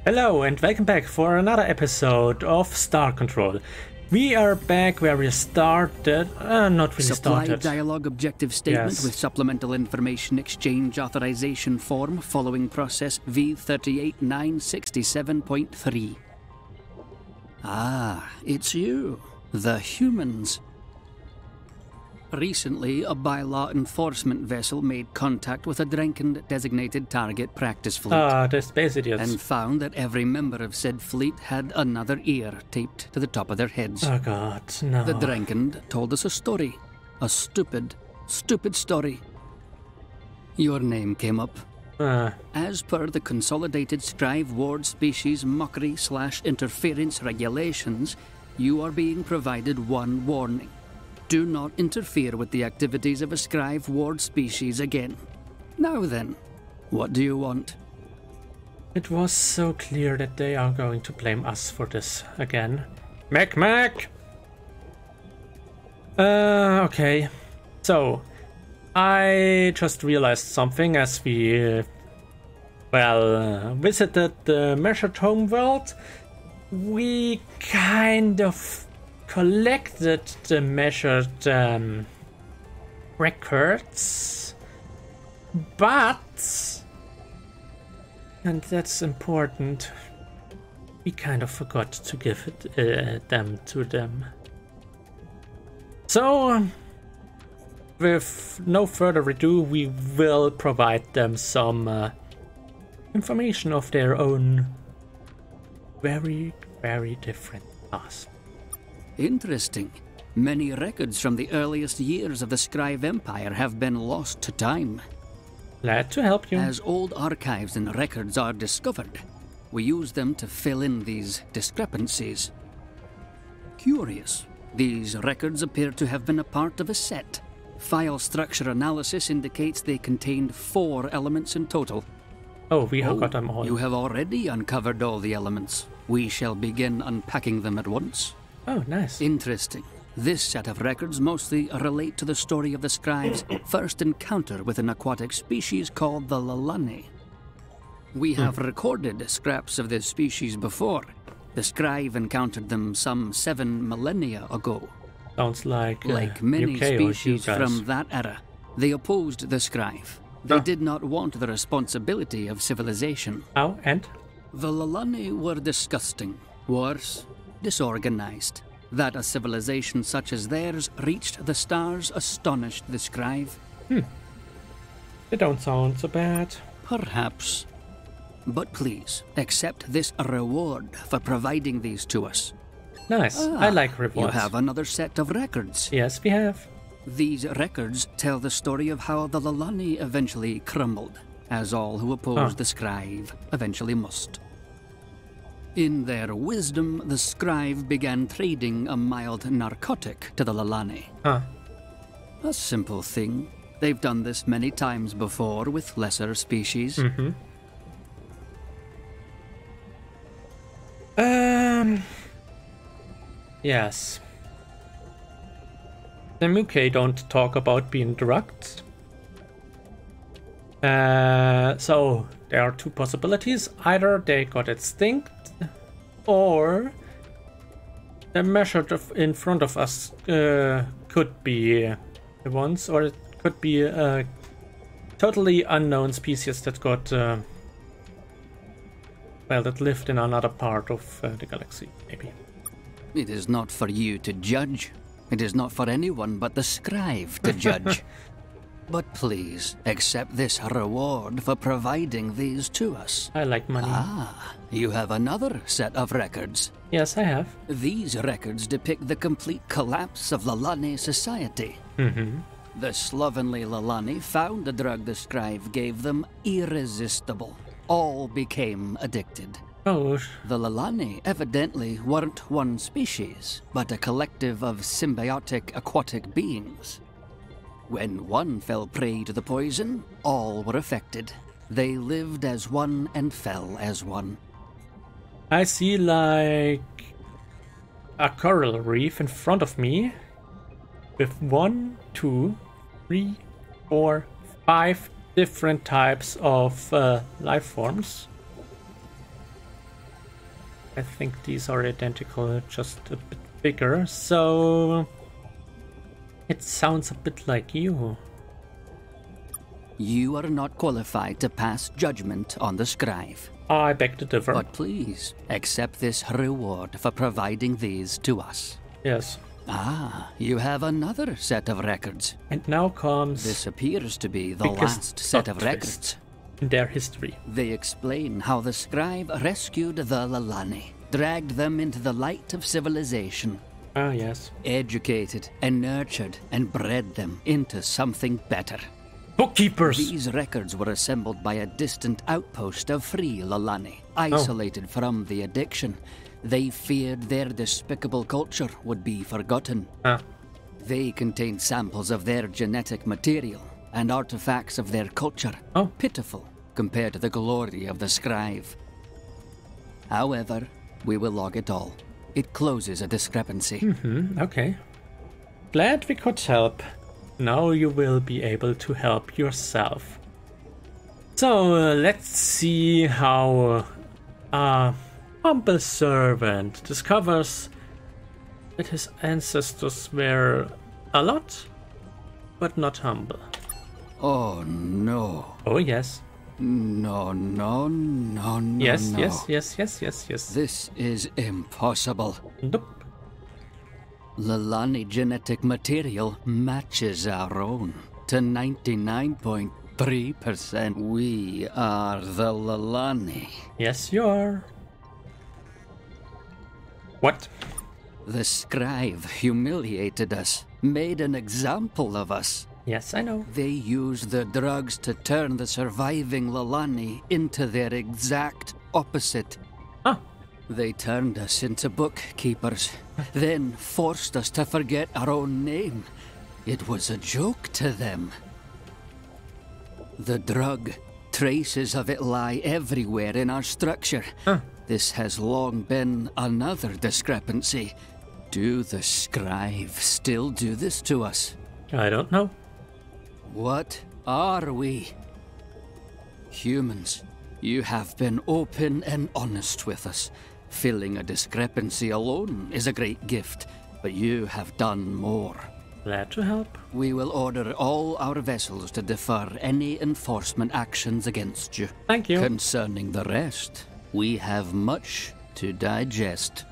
Hello and welcome back for another episode of Star Control. We are back where we started, not really Supply started. dialogue objective statement Yes. with supplemental information exchange authorization form following process V38967.3. Ah, it's you, the humans. Recently, a bylaw enforcement vessel made contact with a Drenkened designated target practice fleet. The space idiots. And found that every member of said fleet had another ear taped to the top of their heads. Oh god, no. The Drenkened told us a story. A stupid story. Your name came up. As per the Consolidated Scrive Ward Species Mockery/Interference Regulations, you are being provided one warning. Do not interfere with the activities of a Scrive Ward species again. Now then, what do you want? It was so clear that they are going to blame us for this again. Mac! Okay. So, I just realized something as we, visited the measured homeworld. We kind of collected the measured records, but, and that's important, we kind of forgot to give them to them. So, with no further ado, we will provide them some information of their own very, very different past. Interesting. Many records from the earliest years of the Scrive Empire have been lost to time. Glad to help you. As old archives and records are discovered, we use them to fill in these discrepancies. Curious. These records appear to have been a part of a set. File structure analysis indicates they contained 4 elements in total. Oh, we have got them all. You have already uncovered all the elements. We shall begin unpacking them at once. Oh, nice. Interesting. This set of records mostly relate to the story of the Scribe's first encounter with an aquatic species called the Lalani. We have recorded scraps of this species before. The Scribe encountered them some 7 millennia ago. Sounds like many UK species or you guys. from that era, they opposed the Scribe. They did not want the responsibility of civilization. Oh, and? The Lalani were disgusting. Worse, disorganized. That a civilization such as theirs reached the stars astonished the Scribe. They don't sound so bad. Perhaps. But please, accept this reward for providing these to us. Nice. I like rewards. You have another set of records. Yes, we have. These records tell the story of how the Lalani eventually crumbled, as all who opposed the Scribe eventually must. In their wisdom, the Scribe began trading a mild narcotic to the Lalani. A simple thing. They've done this many times before with lesser species. Yes. The UK don't talk about being drugged. So there are 2 possibilities. Either they got extinct, or the measured in front of us could be the ones, or it could be a totally unknown species that got, that lived in another part of the galaxy, maybe. It is not for you to judge. It is not for anyone but the Scribe to judge. But please, accept this reward for providing these to us. I like money. You have another set of records. Yes, I have. These records depict the complete collapse of Lalani society. The slovenly Lalani found the drug the Scribe gave them irresistible. All became addicted. Oh. The Lalani evidently weren't one species, but a collective of symbiotic aquatic beings. When one fell prey to the poison, all were affected. They lived as one and fell as one. I see like a coral reef in front of me with 1, 2, 3, 4, 5 different types of life forms. I think these are identical, just a bit bigger, so it sounds a bit like you. You are not qualified to pass judgment on the scribe. I beg to differ. But please, accept this reward for providing these to us. Yes. Ah, you have another set of records. And now comes... This appears to be the last set of records. In their history. They explain how the scribe rescued the Lalani, dragged them into the light of civilization. Ah, yes. Educated and nurtured and bred them into something better. Bookkeepers! These records were assembled by a distant outpost of free Lalani, isolated from the addiction. They feared their despicable culture would be forgotten. They contained samples of their genetic material and artifacts of their culture. Pitiful compared to the glory of the scribe. However, we will log it all. It closes a discrepancy. Okay. Glad we could help. Now you will be able to help yourself. So let's see how a humble servant discovers that his ancestors were a lot, but not humble. Oh no. Oh yes. No. Yes. This is impossible. Nope. Lalani genetic material matches our own to 99.3%. We are the Lalani. Yes, you are. What? The scribe humiliated us, made an example of us. Yes, I know. They used the drugs to turn the surviving Lalani into their exact opposite. They turned us into bookkeepers, then forced us to forget our own name. It was a joke to them. The drug, traces of it lie everywhere in our structure. This has long been another discrepancy. Do the scribe still do this to us? I don't know. What are we? Humans, you have been open and honest with us. Filling a discrepancy alone is a great gift, but you have done more. Glad to help. We will order all our vessels to defer any enforcement actions against you. Thank you. Concerning the rest, we have much to digest.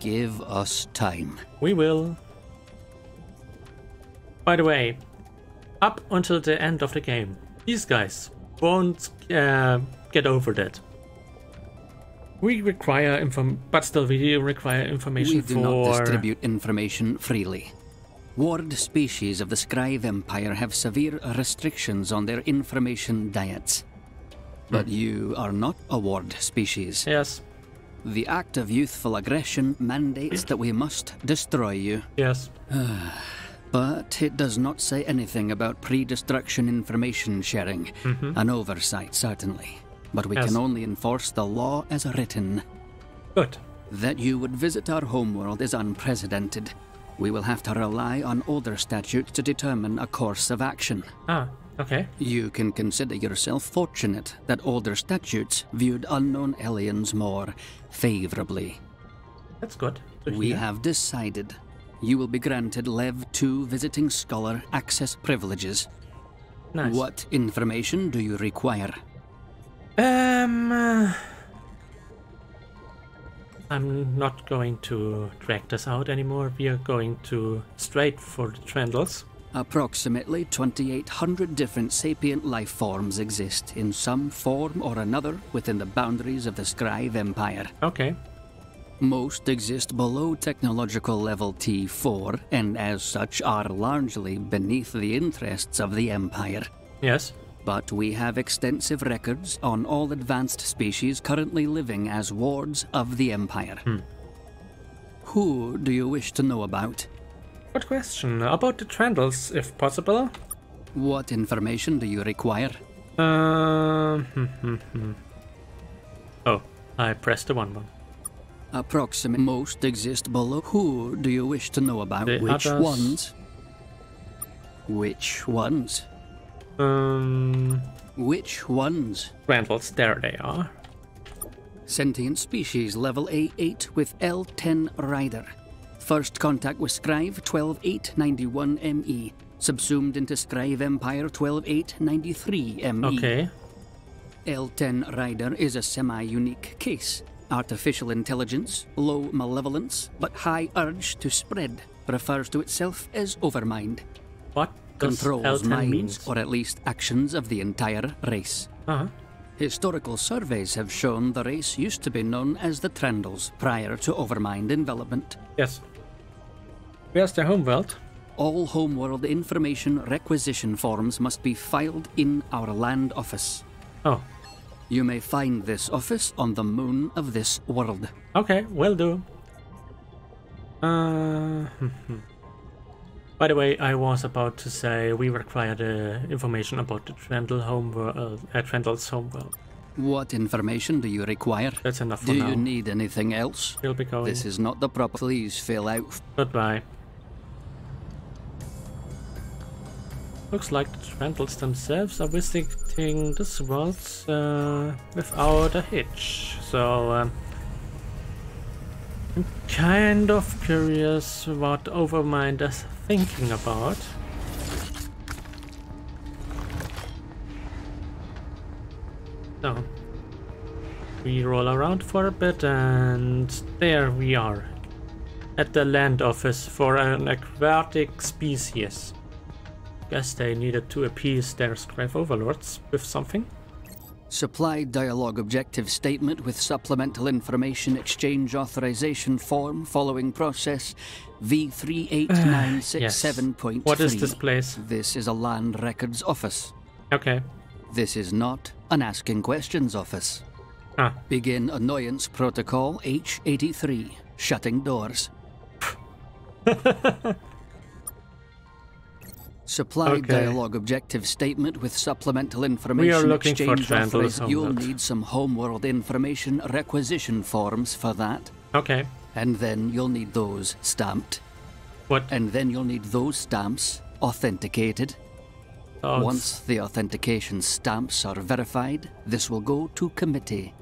Give us time. We will. By the way, up until the end of the game, these guys won't get over that. We require but still we require information We do not distribute information freely. Ward species of the Scribe Empire have severe restrictions on their information diets. But you are not a Ward species. Yes. The act of youthful aggression mandates that we must destroy you. Yes. But it does not say anything about pre-destruction information sharing. An oversight, certainly. But we can only enforce the law as written. Good. That you would visit our homeworld is unprecedented. We will have to rely on older statutes to determine a course of action. Okay. You can consider yourself fortunate that older statutes viewed unknown aliens more favorably. That's good to hear. We have decided you will be granted Lev 2 Visiting Scholar access privileges. Nice. What information do you require? I'm not going to drag this out anymore. We are going to straight for the Trendles. Approximately 2,800 different sapient life forms exist in some form or another within the boundaries of the Scribe Empire. Okay. Most exist below technological level T4 and as such are largely beneath the interests of the Empire. Yes. But we have extensive records on all advanced species currently living as wards of the Empire. Who do you wish to know about? Good question. About the Trendles, if possible. What information do you require? Oh, I pressed the one. Approximate most exist below. Who do you wish to know about? The Which others. ones? Which ones? Which ones? Trendles, there they are. Sentient species level A8 with L10 rider. First contact with Scrive 12891 ME. Subsumed into Scrive Empire 12893 ME. Okay. L10 rider is a semi-unique case. Artificial intelligence, low malevolence, but high urge to spread. Refers to itself as overmind. What does Controls L10 minds, means? or at least actions of the entire race. Uh-huh. Historical surveys have shown the race used to be known as the Trandals prior to Overmind envelopment. Yes. Where's their homeworld? All homeworld information requisition forms must be filed in our land office. Oh. You may find this office on the moon of this world. Okay, will do. By the way, I was about to say we require the information about the Trendle homeworld, Trendle's homeworld. What information do you require? That's enough for now. Do you need anything else? We'll be going. This is not the proper. Please fill out. Goodbye. Looks like the Trendles themselves are visiting this world without a hitch. So I'm kind of curious what Overmind is thinking about. So we roll around for a bit and there we are at the land office for an aquatic species. Guess they needed to appease their Scrive overlords with something. Supply dialogue objective statement with supplemental information exchange authorization form following process V38967.3. What is this place? This is a land records office. Okay. This is not an asking questions office. Ah. Begin annoyance protocol H83. Shutting doors. Supply dialogue objective statement with supplemental information. We are looking for Trandle's homeworld. You'll need some homeworld information requisition forms for that. Okay. And then you'll need those stamped. What? And then you'll need those stamps authenticated. Oh, Once the authentication stamps are verified, this will go to committee.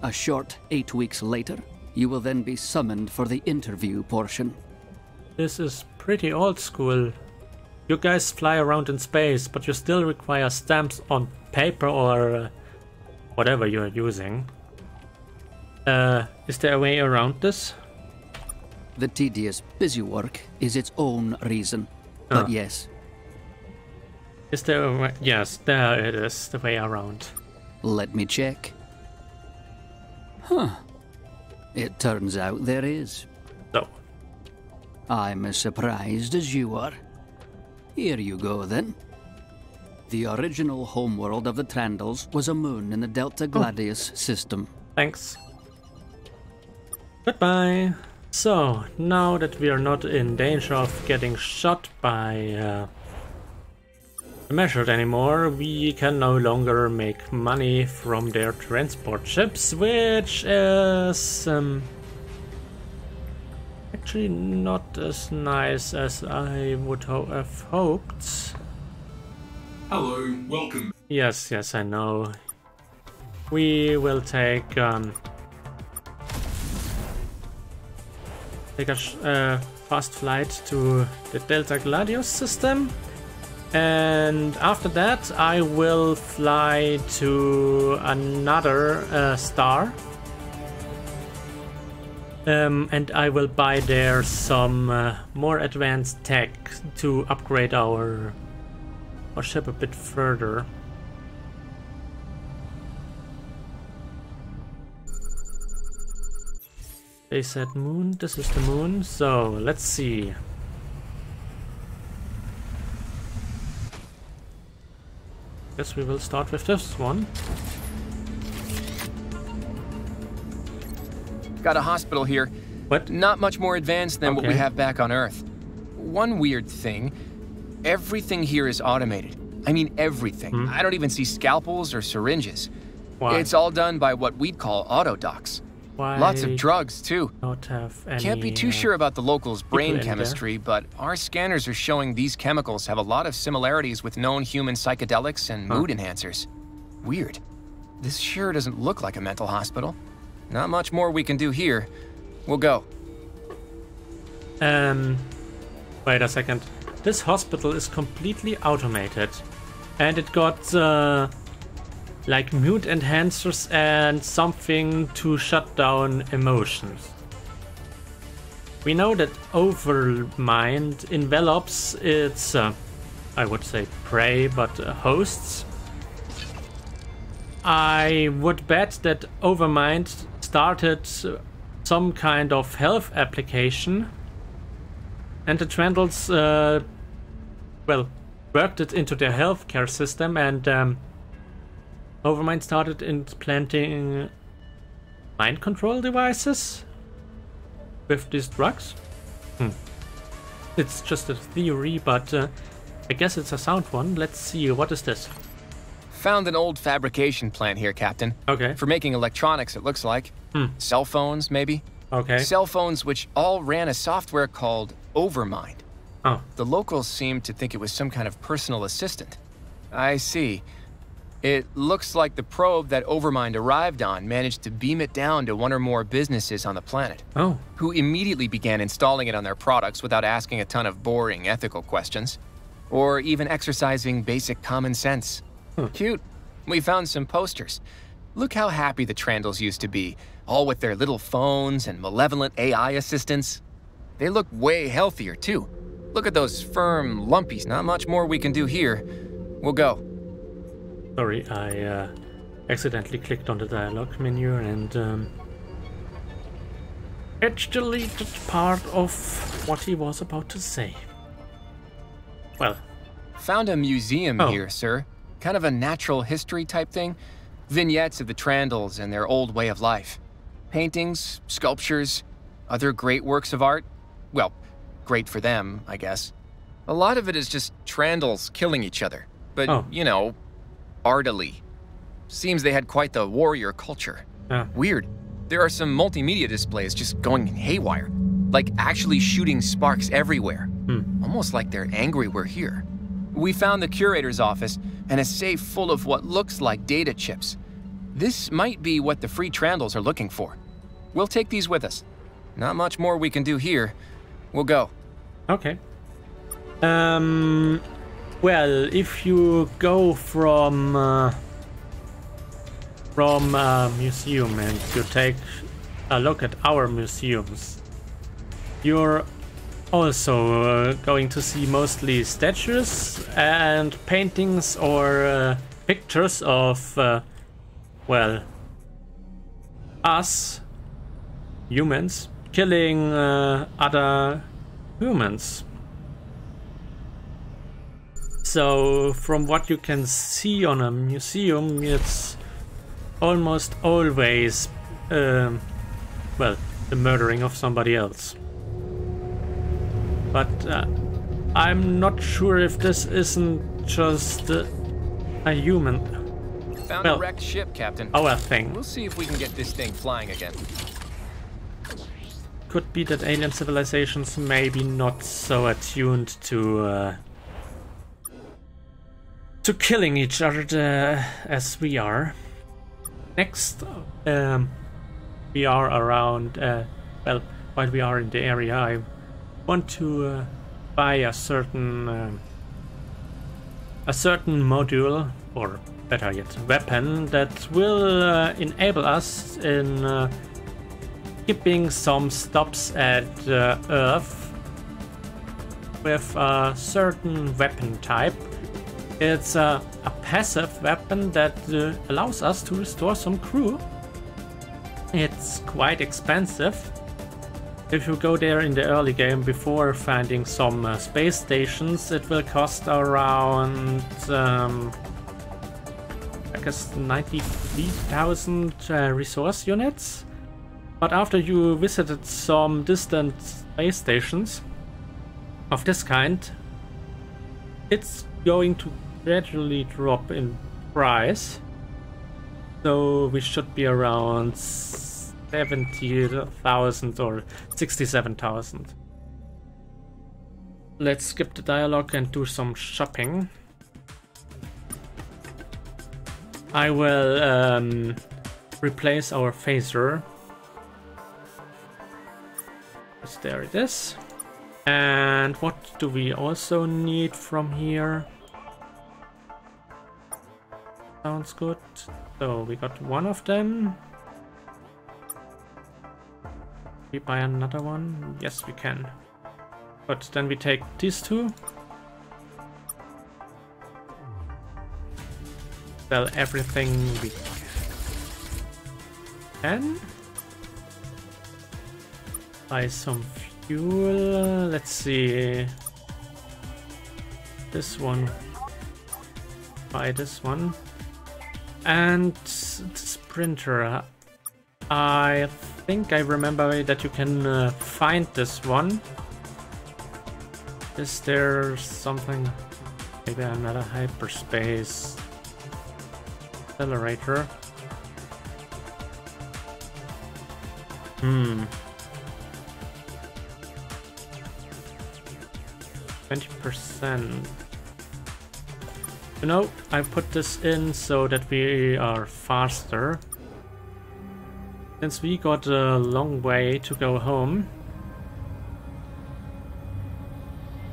A short 8 weeks later, you will then be summoned for the interview portion. This is pretty old school. You guys fly around in space, but you still require stamps on paper or whatever you're using. Is there a way around this? The tedious busy work is its own reason. But yes. Is there a way? Yes, there it is, the way around. Let me check. Huh. It turns out there is. So. I'm as surprised as you are. Here you go, then. The original homeworld of the Trandles was a moon in the Delta Gladius system. Thanks. Goodbye. So, now that we are not in danger of getting shot by Measured anymore, we can no longer make money from their transport ships, which is actually not as nice as I would have hoped. Hello, welcome. Yes, I know. We will take a fast flight to the Delta Gladius system, and after that I will fly to another star. And I will buy there some more advanced tech to upgrade our ship a bit further. They said moon, this is the moon, so let's see. Guess we will start with this one. Got a hospital here. What? Not much more advanced than what we Okay. have back on Earth. One weird thing, everything here is automated. I mean everything. I don't even see scalpels or syringes. Why? It's all done by what we'd call autodocs. Why Lots of drugs, too. not have any, Can't be too sure about the locals' brain in there. chemistry, but our scanners are showing these chemicals have a lot of similarities with known human psychedelics and mood enhancers. Weird. This sure doesn't look like a mental hospital. Not much more we can do here. We'll go. Wait a second. This hospital is completely automated. And it got, like mute enhancers and something to shut down emotions. We know that Overmind envelops its, I would say prey, but hosts. I would bet that Overmind started some kind of health application, and the Trandals, well, worked it into their healthcare system, and Overmind started implanting mind control devices with these drugs. It's just a theory, but I guess it's a sound one. Let's see, what is this? Found an old fabrication plant here, Captain. Okay. For making electronics, it looks like. Cell phones, maybe? Okay. Cell phones which all ran a software called Overmind. Oh. The locals seemed to think it was some kind of personal assistant. I see. It looks like the probe that Overmind arrived on managed to beam it down to one or more businesses on the planet. Oh. Who immediately began installing it on their products without asking a ton of boring ethical questions. Or even exercising basic common sense. Cute. We found some posters. Look how happy the Trandals used to be, all with their little phones and malevolent AI assistants. They look way healthier, too. Look at those firm lumpies. Not much more we can do here. We'll go. Sorry, I accidentally clicked on the dialogue menu and it deleted part of what he was about to say. Well. Found a museum here, sir. Kind of a natural history type thing. Vignettes of the Trandals and their old way of life. Paintings, sculptures, other great works of art. Well, great for them, I guess. A lot of it is just Trandals killing each other. But, you know, artily. Seems they had quite the warrior culture. Weird. There are some multimedia displays just going haywire. Like actually shooting sparks everywhere. Almost like they're angry we're here. We found the curator's office and a safe full of what looks like data chips. This might be what the Free Trandals are looking for. We'll take these with us. Not much more we can do here. We'll go. Okay. Well, if you go from a museum and you take a look at our museums, you're also going to see mostly statues and paintings or pictures of, well, us humans killing other humans. So from what you can see on a museum, it's almost always, well, the murdering of somebody else. But I'm not sure if this isn't just a human. Found a wrecked ship, Captain. Our thing. We'll see if we can get this thing flying again. Could be that alien civilizations may be not so attuned to killing each other as we are. Next, we are around. Well, while we are in the area, I want to buy a certain module, or better yet, weapon that will enable us in keeping some stops at Earth with a certain weapon type. It's a passive weapon that allows us to restore some crew. It's quite expensive. If you go there in the early game before finding some space stations, it will cost around, I guess, 93,000 resource units. But after you visited some distant space stations of this kind, it's going to gradually drop in price. So we should be around 70,000 or 67,000. Let's skip the dialogue and do some shopping. I will replace our phaser. Yes, there it is. And what do we also need from here? Sounds good. So we got one of them. We buy another one? Yes, we can. But then we take these two. Sell everything we can. Buy some fuel. Let's see. This one. Buy this one. And this printer. I think I remember that you can find this one. Is there something? Maybe another hyperspace accelerator. 20%. You know, I put this in so that we are faster. Since we got a long way to go home.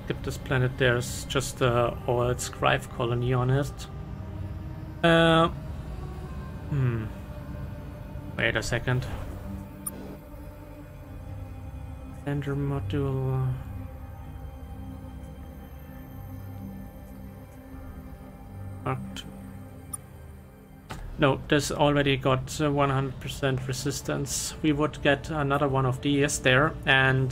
Skip this planet, there's just a old scribe colony on it. Wait a second. Sender module. Marked. No, this already got 100% resistance. We would get another one of these there, and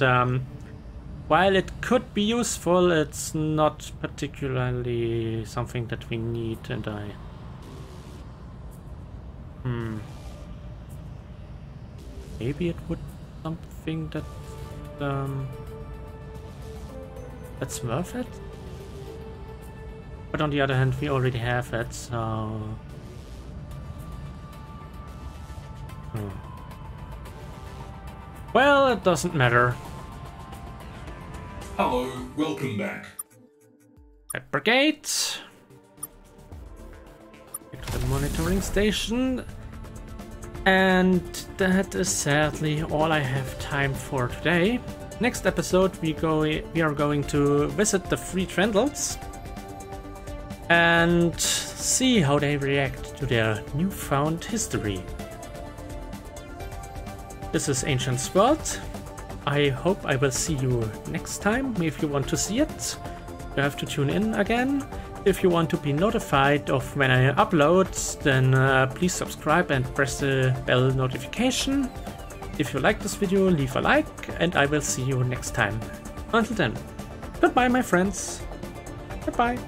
while it could be useful, it's not particularly something that we need, and maybe it would something that that's worth it. But on the other hand, we already have it, so well, it doesn't matter. Hello, welcome back. At Brigade. Back to the monitoring station. And that is sadly all I have time for today. Next episode we are going to visit the Free Trendles and see how they react to their newfound history. This is Ancient's World. I hope I will see you next time. If you want to see it, you have to tune in again. If you want to be notified of when I upload, then please subscribe and press the bell notification. If you like this video, leave a like, and I will see you next time. Until then, goodbye my friends. Goodbye.